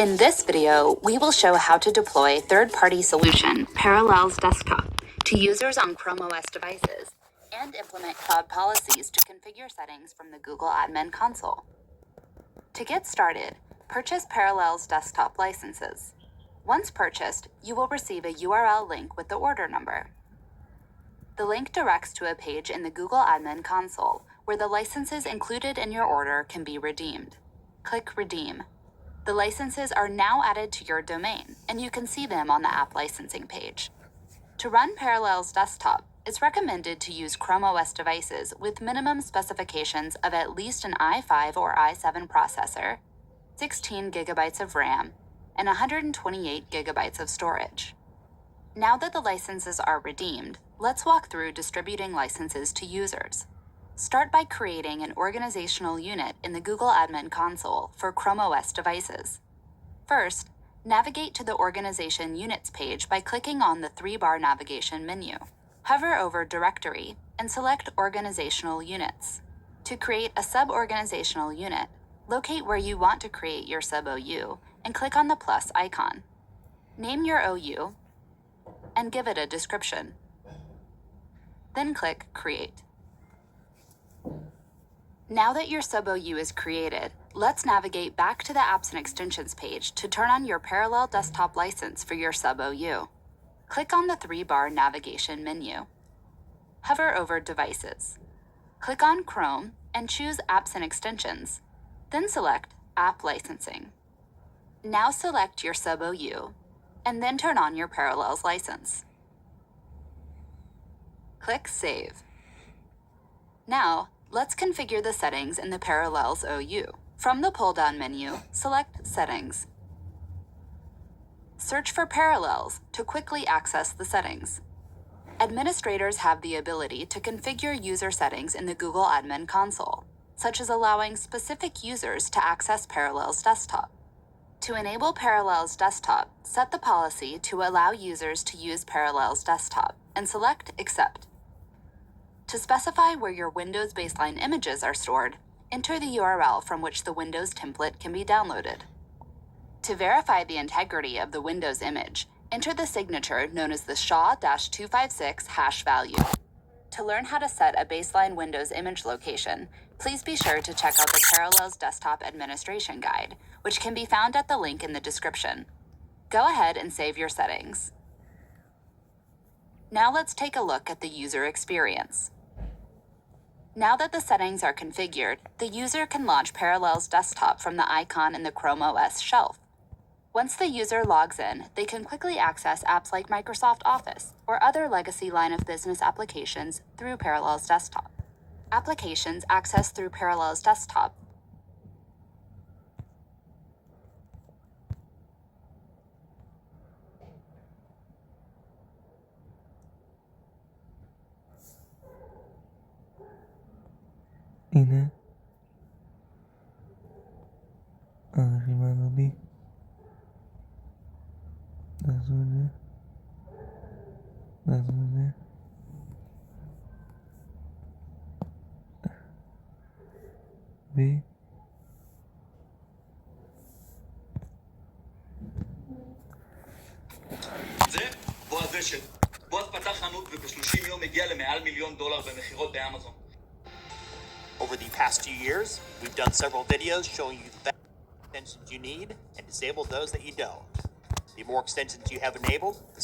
In this video, we will show how to deploy third-party solution Parallels Desktop to users on Chrome OS devices and implement cloud policies to configure settings from the Google Admin Console. To get started, purchase Parallels Desktop licenses. Once purchased, you will receive a URL link with the order number. The link directs to a page in the Google Admin Console where the licenses included in your order can be redeemed. Click Redeem. The licenses are now added to your domain, and you can see them on the app licensing page. To run Parallels Desktop, it's recommended to use Chrome OS devices with minimum specifications of at least an i5 or i7 processor, 16 gigabytes of RAM, and 128 gigabytes of storage. Now that the licenses are redeemed, let's walk through distributing licenses to users. Start by creating an organizational unit in the Google Admin Console for Chrome OS devices. First, navigate to the Organization Units page by clicking on the three-bar navigation menu. Hover over Directory and select Organizational Units. To create a sub-organizational unit, locate where you want to create your sub-OU and click on the plus icon. Name your OU and give it a description. Then click Create. Now that your sub-OU is created, let's navigate back to the Apps and Extensions page to turn on your Parallel Desktop license for your sub-OU. Click on the three-bar navigation menu. Hover over Devices. Click on Chrome and choose Apps and Extensions. Then select App Licensing. Now select your sub-OU, and then turn on your Parallels license. Click Save. Now, let's configure the settings in the Parallels OU. From the pull-down menu, select Settings. Search for Parallels to quickly access the settings. Administrators have the ability to configure user settings in the Google Admin Console, such as allowing specific users to access Parallels Desktop. To enable Parallels Desktop, set the policy to allow users to use Parallels Desktop and select Accept. To specify where your Windows baseline images are stored, enter the URL from which the Windows template can be downloaded. To verify the integrity of the Windows image, enter the signature known as the SHA-256 hash value. To learn how to set a baseline Windows image location, please be sure to check out the Parallels Desktop Administration Guide, which can be found at the link in the description. Go ahead and save your settings. Now let's take a look at the user experience. Now that the settings are configured, the user can launch Parallels Desktop from the icon in the Chrome OS shelf. Once the user logs in, they can quickly access apps like Microsoft Office or other legacy line of business applications through Parallels Desktop. Applications accessed through Parallels Desktop Ini Rimanodi Nazune B זה בועז אשל. בועז פתח חנות וב-30 יום הגיע למעל $1 מיליון במכירות באמזון. Over the past 2 years, we've done several videos showing you the extensions you need and disable those that you don't. The more extensions you have enabled, the